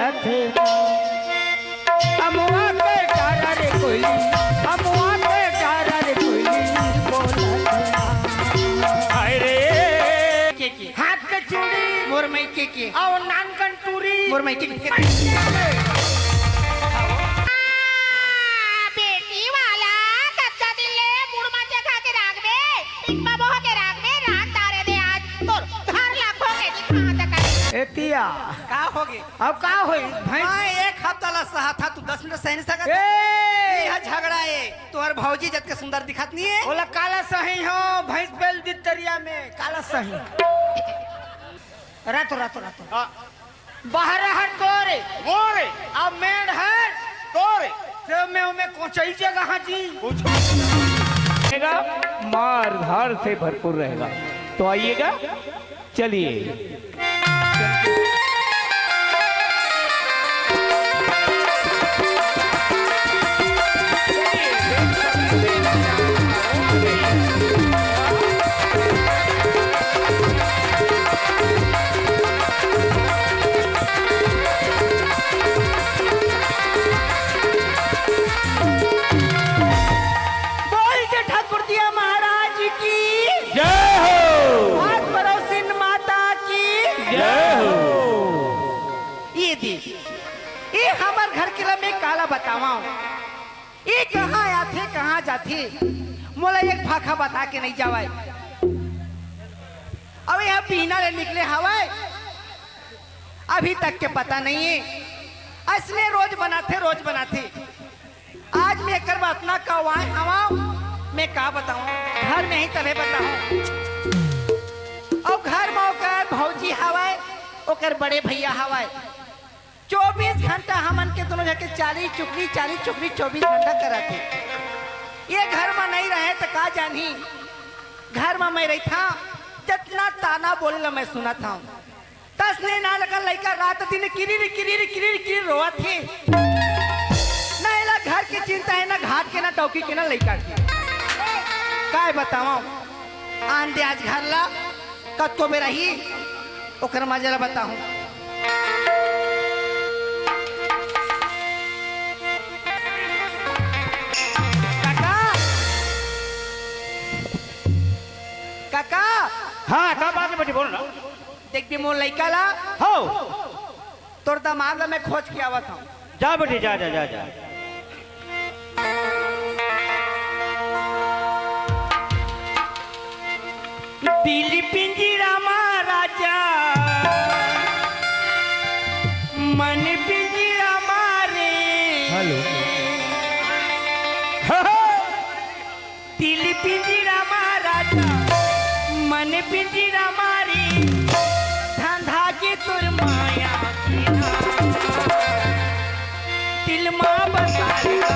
बोलत है अमुआ के डारा रे कोयली अमुआ के डारा रे कोयली बोलत है हाय रे के हाथ के चूड़ी मोर मई के और नानकन टूरी मोर मई के बेटी वाला कच्चा दिले मुड़ माचे खा के राख दे टिप्पा बोह के राख दे रात तारे दे आज तोर हर लाखों के दिखा तक एतिया का होगे अब का होई भाई मैं एक हफ्ता ला सहा था तू 10 मिनट सह नहीं सकत ए यह झगड़ा है तोहर भौजी जत के सुंदर दिखत नहीं है बोला काला सही हो भैंस बेल दी तरिया में काला सही रातो रातो रातो बाहर हर तोरे मोरे अब मेड़ हर तोरे तो मैं उमे कोचई जगह जी रहेगा मार धार से भरपूर रहेगा तो आइएगा चलिए बतावा ये कहाँ आथे कहाँ जाथे मोला एक भाखा बता के नहीं जावाए अब यह पीना ले निकले हवाए अभी तक के पता नहीं है असले रोज बनाते आज मैं कर बात ना कहवाए हवा मैं का बताऊं घर में ही तभी बताऊं और घर में ओकर भौजी हवाए ओकर बड़े भैया हवाए 24 घंटा हमन के दोनों जाके 40 चुकनी 24 घंटा कराते ये घर में नहीं रहे तो का जानी घर में मैं रही था जितना ताना बोले मैं सुना था 10 ने ना लगा लड़का रात दिन किरी रोआ थे ना इला घर की चिंता है ना घाट के ना टौकी के ना लड़का के काय बताओ आन दे आज घर ला कत्तो में रही ओकर मजा बताऊं काका हाँ का बात है बेटी बोल ना देख भी मोर लइका ला हो तोर दामाद ला मैं खोज के आवत हूं जा बेटी जा जा जा जा दिल पिंजरा महाराजा मन पिंजरा मारे हेलो दिल पिंजरा महाराजा मन पिंजरा मारी धंधा के तुर माया दिल माँ बसाएगा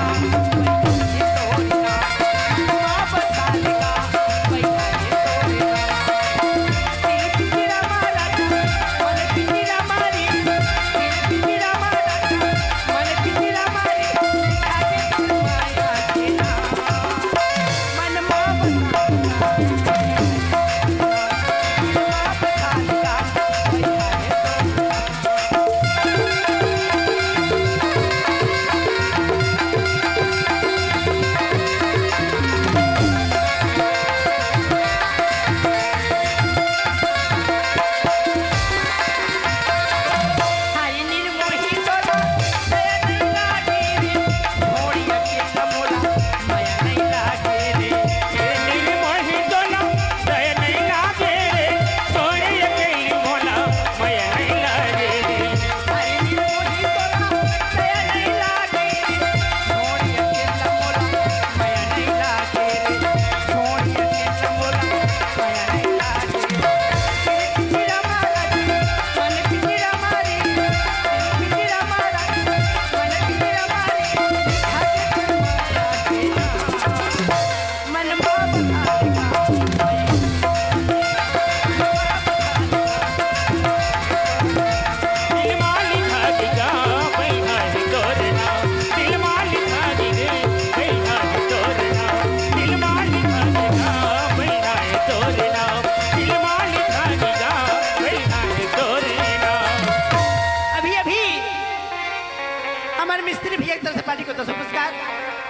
हमारे मिस्त्री भैया की तरफ से पार्टी को 200 पुरस्कार,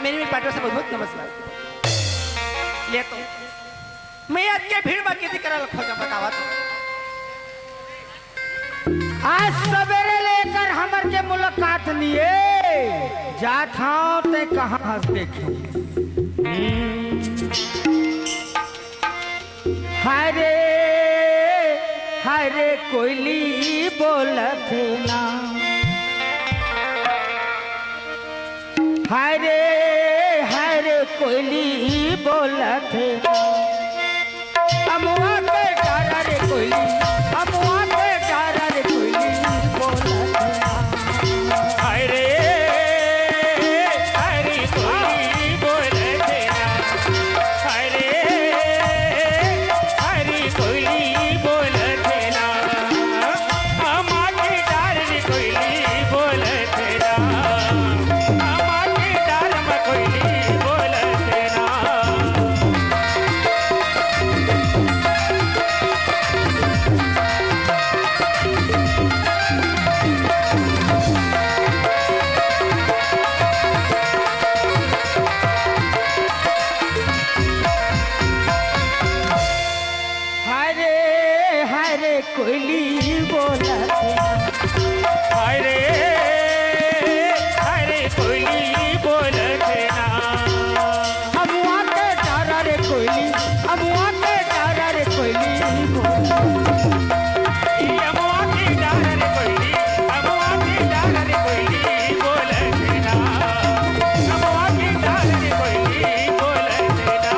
मेरी भी पार्टियों से बहुत बहुत नमस्कार। ले तो मैं आज के भीड़ बाकी थी करा रखो जा बतावा तो। आज सवेरे लेकर हमर के मुलाकात लिए जात हाँ ते कहाँ हंस देखे। हरे हरे कोयली बोलत ना, हरे हरे कोयली बोलत ना, अमुआ के डारा रे कोयली, अमुआ के डारा रे कोयली बोलत ना। हरे हरे कोयली बोलत ना, हरे हरे कोयली बोलत ना, अमुआ के डारा रे कोयली बोलत ना, अमुआ के डारा में कोयली बोलत ना। हरे हरे कोयली बोलत ना, हरे हरे कोयली बोलत ना, अमुआ के डारा रे कोयली, अमुआ के डारा रे कोयली बोलत ना। ई अमुआ के डारा रे कोयली, अमुआ के डारा रे कोयली बोलत ना, अमुआ के डारा रे कोयली बोलत ना,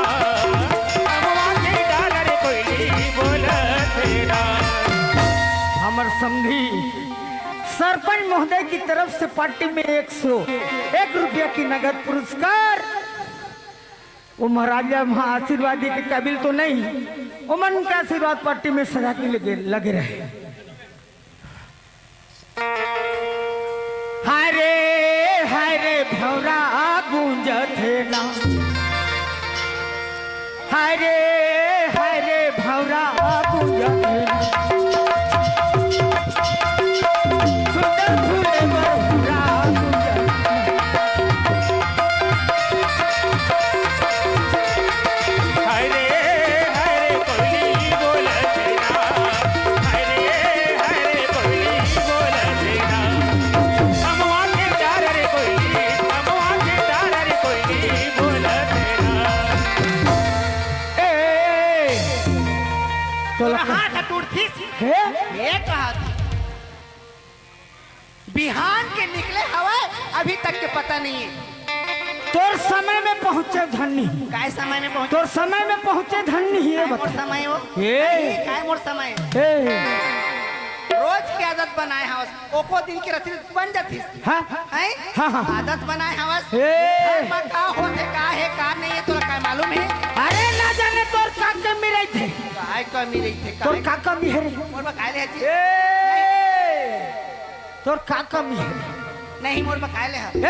अमुआ के डारा रे कोयली बोलत ना। हमर समधी सरपंच महोदय की तरफ से पार्टी में 101 रुपया की नगद पुरस्कार। वो महाराजा वहाँ आशीर्वादी के काबिल तो नहीं, उमन का आशीर्वाद पार्टी में सजा के लगे रहे। हरे हरे भौरा गूंजत ना, हरे हरे भौरा गूंजत ना, सुंदर फूले बहुरा गूंजत ना। हरे हरे कोयली बोलत ना, हरे हरे कोयली बोलत ना, अमुआ के डारा रे कोयली, अमुआ के डारा रे कोयली बोलत ना। ए तो हाथ टूट थी है ये कहा था बिहान के निकले हवा अभी तक के पता नहीं है। तोर समय में पहुंचे धन्नी, काय समय में पहुंचे? तोर समय में पहुंचे धन्नी ये काय मोर बता। समय हो? ए काय मोर समय? ए रोज की आदत बनाए हवस, ओको दिन की रति बन जाती हाँ है। हाँ, हाँ। आदत बनाए हवस। ए घर में का होते का है का नहीं है तोरा काय मालूम है? अरे ना जाने तोर का कमी रही थे, काय कमी रही थे तोर काय का कमी है रे? मोर में काय ले हची? ए तोर का कमी है रे? नहीं मोर में काय ले है? ए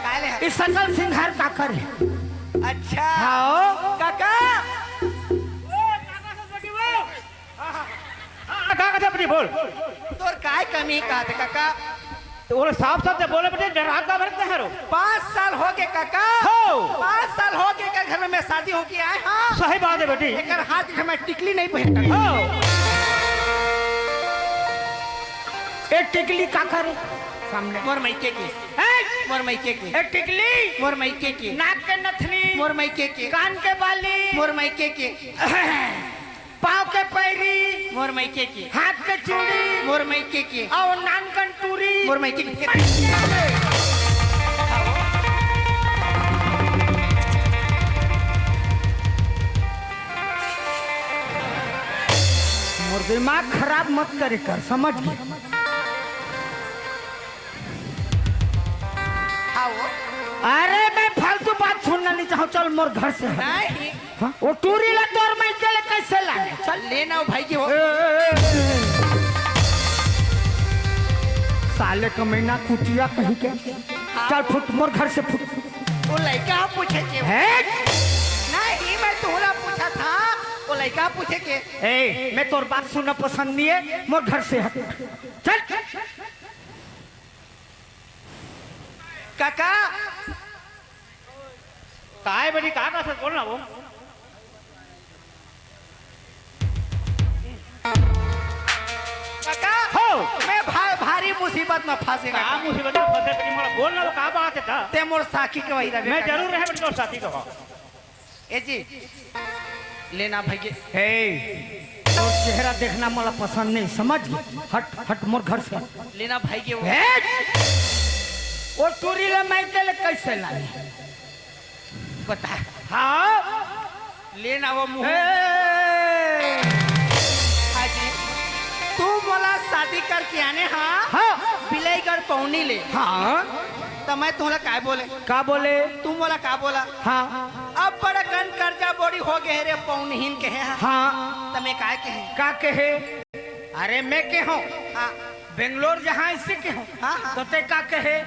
काय ले है? इस सकल सिंहार का करे? अच्छा हाँ काका काका से अपनी बोल तोर काय कमी कहते काका? तो वो साफ साफ से बोले बेटे डरा का भरते हैं रो 5 साल हो गए काका। हो 5 साल हो गए कर घर में मैं शादी हो के आए। हाँ सही बात है बेटी एक हाथ में टिकली नहीं पहन कर। हो एक टिकली का करे सामने? मोर मैके की मोर मैके की एक टिकली, मोर मैके की नाक के नथनी, मोर मैके की कान के बाली, मोर मैके की पाँव के पैरी, मोर मैके की हाथ के चूड़ी मोर मैके की और नान कंटूरी मोर मैके की। मोर दिमाग खराब मत करे कर, समझ गए? अरे मैं फालतू बात सुनना नहीं चाहूँ, चल मोर घर से हट। नहीं हाँ? वो टूरी ला तोर मैं चले कैसे लाने? चल लेना भाई की हो। साले का महीना कुटिया कहीं के। चल फुट मोर घर से फुट। वो लड़का पूछे के है? नहीं मैं तोला पूछा था। वो लड़का पूछे के ए मैं तोर बात सुनना पसंद नहीं है, मोर घर से हट। चल काका काय बड़ी का सच बोलना वो काका हो मैं भारी मुसीबत में फंसे का मुसीबत में फंसे तरी मोला बोलना वो का बात है था ते मोर साखी के वही रहे मैं जरूर रहे बड़ी दोस्त साथी को ए जी लेना भैया हे और चेहरा देखना मला पसंद नहीं, समझ गई? हट हट मोर घर से। लेना भाई के और तूरी ले मैं के ले कैसे लाई? बता हाँ लेना वो मुंह हाजी तू बोला शादी करके आने हाँ हाँ बिलाईगढ़ पौनी ले हाँ तो मैं तुम्हारा काय बोले का बोले? तुम बोला का बोला हाँ अब बड़ा गन कर्जा बोरी हो गए रे पौनहीन के है हाँ तो मैं काय के है का कहे? अरे मैं के हूँ हाँ बेंगलोर जहाँ इसी के हूँ। हाँ, हाँ। तो ते का कहे?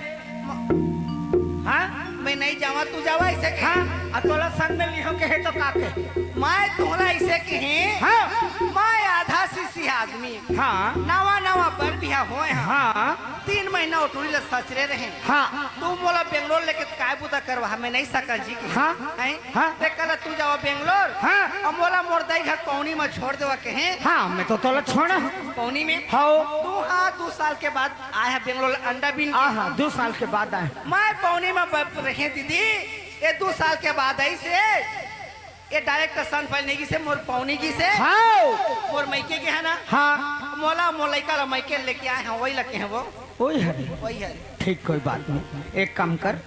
हाँ मैं नहीं जावा तू जावा ऐसे के हाँ अतोला संग में लिहो कहे तो का कहे? मैं तुम्हारा ऐसे के है हाँ मैं आधा सीसी आदमी हाँ नवा नवा पर बिहा होए हैं हाँ 3 महीना उठूरी ले सचरे रहे हाँ तू बोला बेंगलोर लेके काय बुता करवा मैं नहीं सकल जी की हाँ, हैं हाँ। देख कल तू जाओ बेंगलोर हाँ। अब बोला मोर दाई घर पौनी में छोड़ देवा के हैं हाँ मैं तो तोला छोड़ा हूँ। पौनी में हाँ तू हाँ 2 साल के बाद आया बेंगलोर अंडा बीन के। हाँ 2 साल के बाद आए। मैं पौनी में रहे दीदी ये 2 साल के बाद आई से ये डायरेक्ट सन फैलने की से मोर पौनी की से हाँ मोर मैके के है ना हाँ मोला मोलैका मैके लेके आए हैं वही लगे हैं वो वही है। वही है ठीक कोई बात नहीं, एक काम कर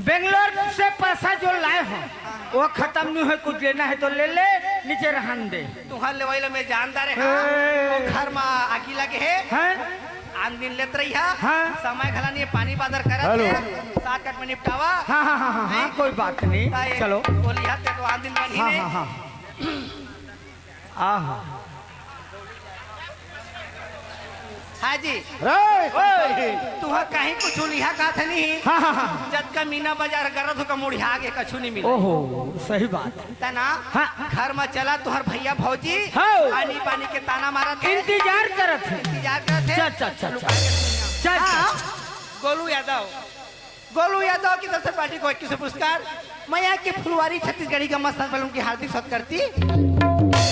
बेंगलोर से पैसा जो लाए हो वो खत्म नहीं है, कुछ लेना है तो ले ले, नीचे रहन दे। तुम्हारे ले वही में जानदार है हे। वो घर में आगी लगे है हैं? आन दिन लेत रही है हाँ। समय घला नहीं पानी बादर करत हेलो। है 7 कट में निपटावा हाँ हाँ हाँ हाँ हाँ कोई बात नहीं, चलो। बोली हाथ तो आन दिन बनी हाँ ने हाँ हाँ आहा हाँ जी तुहा कहीं कुछ लिहा का था नहीं हाँ हाँ हाँ जद का मीना बाजार गरद हो का मुड़िया आगे कछु नहीं मिला ओहो सही बात है। तना हाँ। घर में चला तुहर भैया भौजी हाँ। पानी पानी के ताना मारत है इंतजार करत है। इंतजार करत है चल, चल, चल, लुका चल। के सुनिया। चल, हाँ, चल। गोलू यादव की तरफ से पार्टी को 21 पुरस्कार। मैं यहाँ की फुलवारी छत्तीसगढ़ी का मस्त फिल्म की हार्दिक स्वागत करती।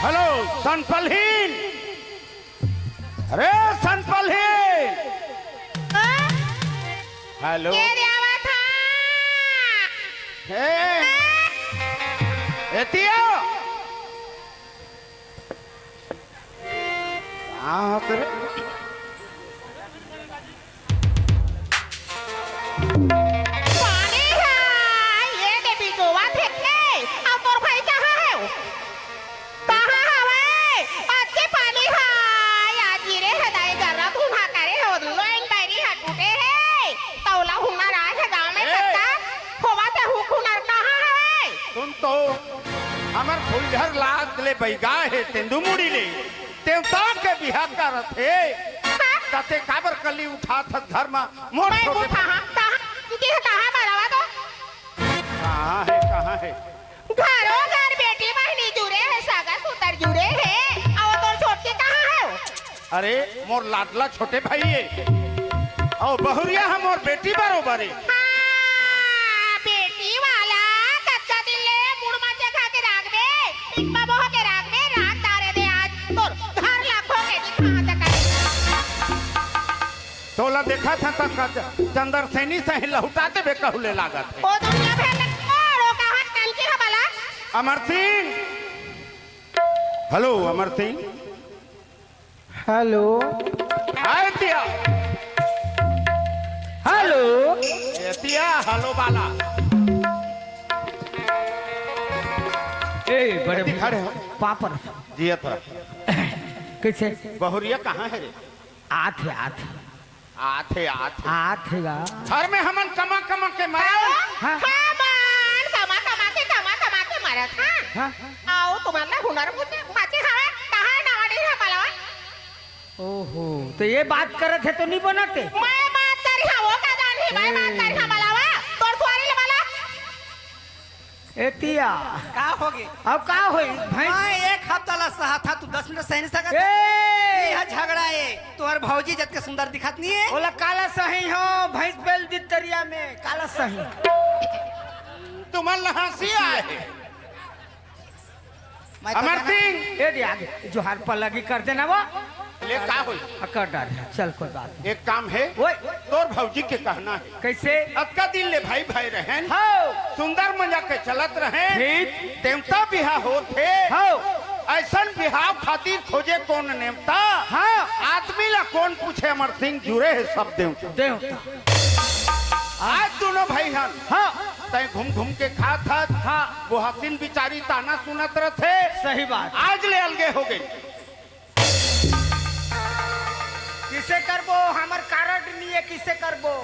हेलो सनपलहीन अरे सनपलहीन हेलो ये देवा था एतिया कहाँ तेरे पानी है ये देवी गोवा थे अब मोर भाई कहाँ है कहाँ हवे अच्छे पानी है आज गिरे है दाई जरा धुना करे हो लोइन बैरी हटूटे है तौला हुना राज है गांव में ए! कत्ता होवा ते हुकुनर कहाँ है तुम तो हमार फुलझर लाद ले बैगा है तेंदुमुड़ी ले देवता के बिहार का रथ है कते काबर कली उठा था घर में मोर मैं छोटे मुठा कहाँ तुझे कहाँ मरावा तो कहाँ है घरों घर बेटी बहनी जुड़े है सागा सुतर जुड़े है और तो छोटकी कहाँ है अरे मोर लाडला छोटे भाई है और बहुरिया हम और बेटी बरोबर है हाँ, बेटी वाला कच्चा दिल ले मुड़ मचे खा के राख दे टिप्पा बोह के राख दे रात तारे दे आज तोर घर लाखों के दिखा तक तोला देखा था तक चंदर सैनी सही लहुटाते बे कहले लागत है ओ दुनिया भर में कोड़ो कहाँ कल की हवाला अमर सिंह हेलो अमर सिंह हेलो आए तिया हेलो एतिया हेलो बाला ए बड़े खड़े हो पापर जिया था कैसे बहुरिया कहाँ है रे आथे आथे आथे आथे आथेगा घर में हमन कमा कमा के मारे हाँ। हमान कमा के मारा था हाँ आओ तुम्हारा हुनर मुझे माची हवे कहां नाड़ी है बलवा ओहो तो ये बात करे थे तो नहीं बनाते मैं बात करी हूं वो का जानी मैं बात करी हूं बलवा तोर सुवारी ले बला एतिया का होगे अब का होई भैंस मैं एक हफ्ता ला सहा था तू 10 मिनट सह नहीं सकत ए यह झगड़ा है तुम्हार भौजी जत के सुंदर दिखत नहीं है बोला काला सही हो भैंस बेल दी दरिया में काला सही तुम्हारा हंसी है मैं तो अमर कहना- सिंह ए दे आगे जोहार पर लगी कर देना वो ले का होई कर डाल चल कोई बात नहीं एक काम है ओए तोर भौजी के कहना है कैसे अक्का दिन ले भाई भाई रहन हो सुंदर मजा के चलत रहे ठीक देवता बिहा होते हो ऐसन बिहाव खातिर खोजे कौन नेमता हाँ आदमी ला कौन पूछे अमर सिंह जुड़े है सब देवता देवता आज दोनों भाई हन हाँ तय घूम घूम के खात हत हाँ वो हसीन बिचारी ताना सुनत रथे सही बात आज ले अलगे हो गई किसे करबो हमर कार्ड नहीं है किसे करबो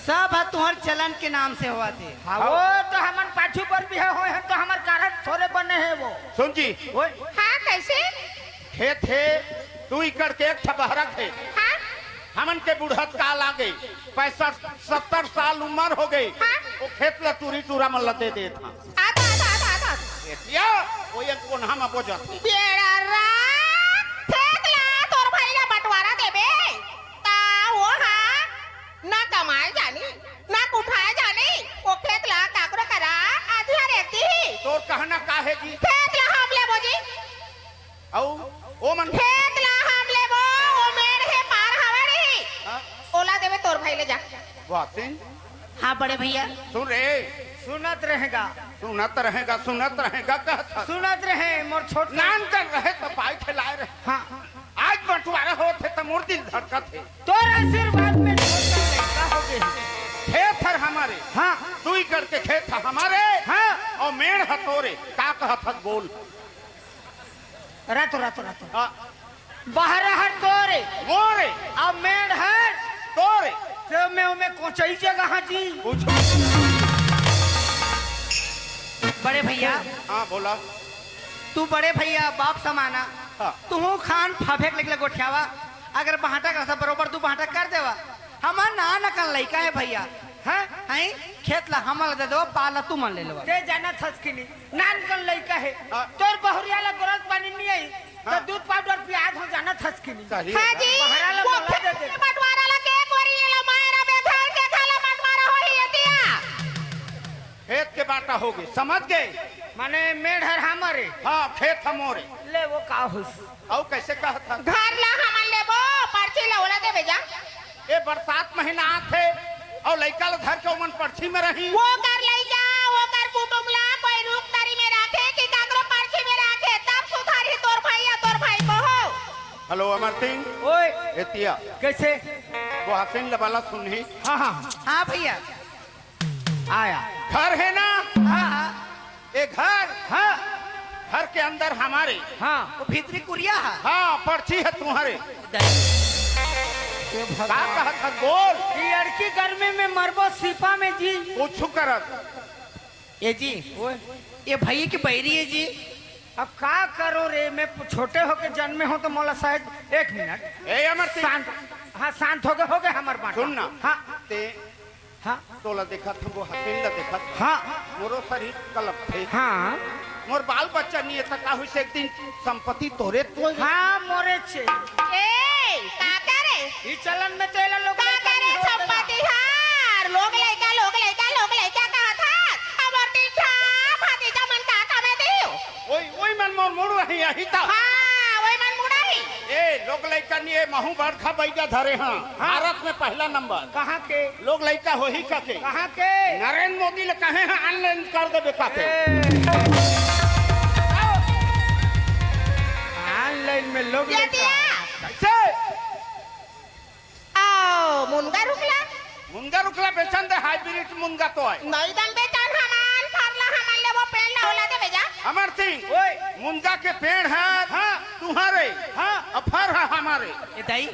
सब है तुम्हार चलन के नाम से हुआ थे हाँ वो तो हमन पाछू पर भी हो हैं तो हमर कार्ड थोड़े बने हैं वो सुन जी ओए हां कैसे खेत है तू इकड़ के एक ठबहरा थे हां हमन के बुढ़त काल आ गई 65-70 साल उम्र हो गई वो खेत ला तुरी टूरा मन लदे दे था आता या वो एक कोन्हा में बोझत बेड़ा रा फेंक ला तोर भाई ना बंटवारा देबे ता वो हां ना कमाए जानी ना उठाए जानी वो खेत ला काकरो करा आधी रहती तोर कहना काहे जी फेंक ला हम ले बोजी औ ओ मन फेंक ला हम ले वो मेड़ है पार हवाड़ी हाँ? ओला देबे तोर भाई ले जा वाह सिंह हाँ बड़े भैया सुन रे सुनत रहेगा सुनत रहेगा कहता सुनत रहे मोर छोट नान कर रहे तो पाई खिलाए रहे हाँ आज बंटवारा होते तो मोर दिल धड़कत है तोर आशीर्वाद में छोटा लड़का हो गए खेत है हमारे हाँ तू ही करके खेत है हमारे हाँ और मेड़ हतोरे का कहत हत बोल रातो रातो रातो हाँ, बाहर हर तोरे मोरे अब मेड़ हर तोरे तो मैं कोचई जगह जी पूछ बड़े भैया हाँ बोला तू बड़े भैया बाप समाना हाँ। तू खान फफेक निकले गोठियावा अगर बहाटा कर बरोबर तू बहाटा कर देवा हमार ना नकल लइका है भैया हाँ हैं खेत ला हमल दे दो पाला तू मन ले लो ते जाना थसकिनी नान कन लइका है हाँ। तोर बहुरिया ला गरज पानी नहीं आई तो हाँ। दूध पाउडर प्याज हो जाना थसकिनी सही हां है। जी बाहर ला वो बोला दे दे बंटवारा ला के कोरी ला मायरा बेधार के खाला बंटवारा होई एतिया खेत के बाटा हो गए समझ गए माने मेड़ हर हमारे हाँ खेत हमोरे ले वो का हुस और कैसे कहता घर ला हमन लेबो पर्ची ला ओला देबे जा ये बरसात महीना आथे और लइका ला धर के ओमन पर्ची में रही वो कर लई जा वो कर कुटुम ला कोई रूप तारी में रखे कि काकरो पर्ची में रखे तब सुधारी तोर भाई को हो हेलो अमर सिंह ओए एतिया कैसे वो हसीन लबाला सुनही हाँ हाँ हाँ भैया आया घर है ना हाँ हाँ ये घर हाँ घर के अंदर हमारे हाँ वो भीतरी कुरिया है हाँ पर्ची है तुम्हारे ये का भगवान कहत हत बोल ये लड़की गर्मी में मरबो सिपा में जी कुछ करत ये जी ओए ये भैया की बैरी है जी अब का करो रे मैं छोटे होके जन्मे हो तो मोला शायद 1 मिनट ए अमर सिंह शांत हाँ शांत हो गए हमार बात सुन ना हाँ ते हाँ तोला देखा था वो हसीन ला देखा था हाँ मोरो शरीर कलप थे हाँ मोर बाल बच्चा नहीं है तका हुई से एक दिन संपत्ति तोरे तो हाँ मोरे छे ए का करे ई चलन में तेला लोग का करे संपत्ति हार लोग लइका कहा था अमर दिन था भतीजा मन का कमे दियो ओई मन मोर मुड़ रही यही था हां ओई मन मुड़ाई ए लोग लइका नहीं है महू बरखा बैगा धरे हाँ भारत में पहला नंबर कहाँ के लोग लइका हो ही कके कहाँ के नरेंद्र मोदी ले कहे हैं ऑनलाइन कर देबे काके ऑनलाइन में लोग ये लेकर दिया कैसे आओ मुनगा रुकला मुंगा रुकला बेचन दे हाइब्रिड मुंगा तो है नई दन बेचन हमान फरला हमान ले वो पेड़ ला होला दे बेजा अमर सिंह ओए मुंगा के पेड़ है हाँ तुम्हारे हाँ अफर है हमारे ये दाई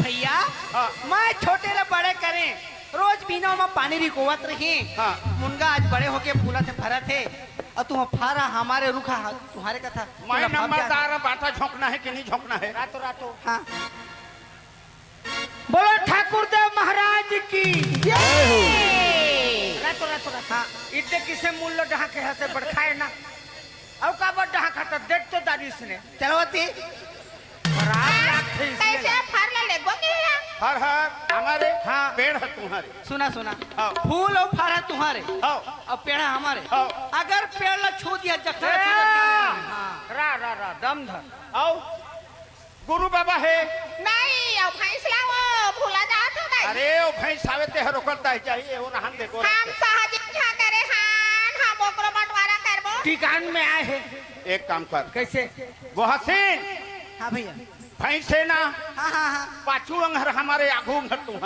भैया हाँ। मैं छोटे ला बड़े करें रोज बीना में पानी रिकोवत रही। हाँ। मुनगा आज बड़े होके फूला थे भरा थे और तुम फारा हमारे रुखा तुम्हारे का था। मैं नंबरदार बाटा झोंकना है कि नहीं झोंकना है? रातों रातों। हाँ। बोलो ठाकुर देव महाराज की रातों रातों। हाँ। इतने किसे मूल्य डहा के हाथ से बढ़खाए ना अब का बड़ डहा खाता देख तो दादी इसने चलवती कैसे फर ले गोगी हर हर हमारे हाँ। पेड़ है तुम्हारे। सुना सुना हाँ। फूल और फारा तुम्हारे हाँ। और पेड़ हमारे। हाँ। अगर पेड़ ला छू दिया जखरा रा दम धर आओ गुरु बाबा है। नहीं अब भैंस लाओ भूला जात हो नहीं अरे ओ भैंस आवे ते हर ओकर ताई चाहिए वो रहन देखो। हम सहज इच्छा करे हान हम ओकरो बंटवारा करबो ठिकान में आए हैं। एक काम कर कैसे? वो हसीन हाँ भैया। भैंस है ना हाँ हाँ हाँ। पाछू अंगर हमारे आगू अंगर तुम्हारे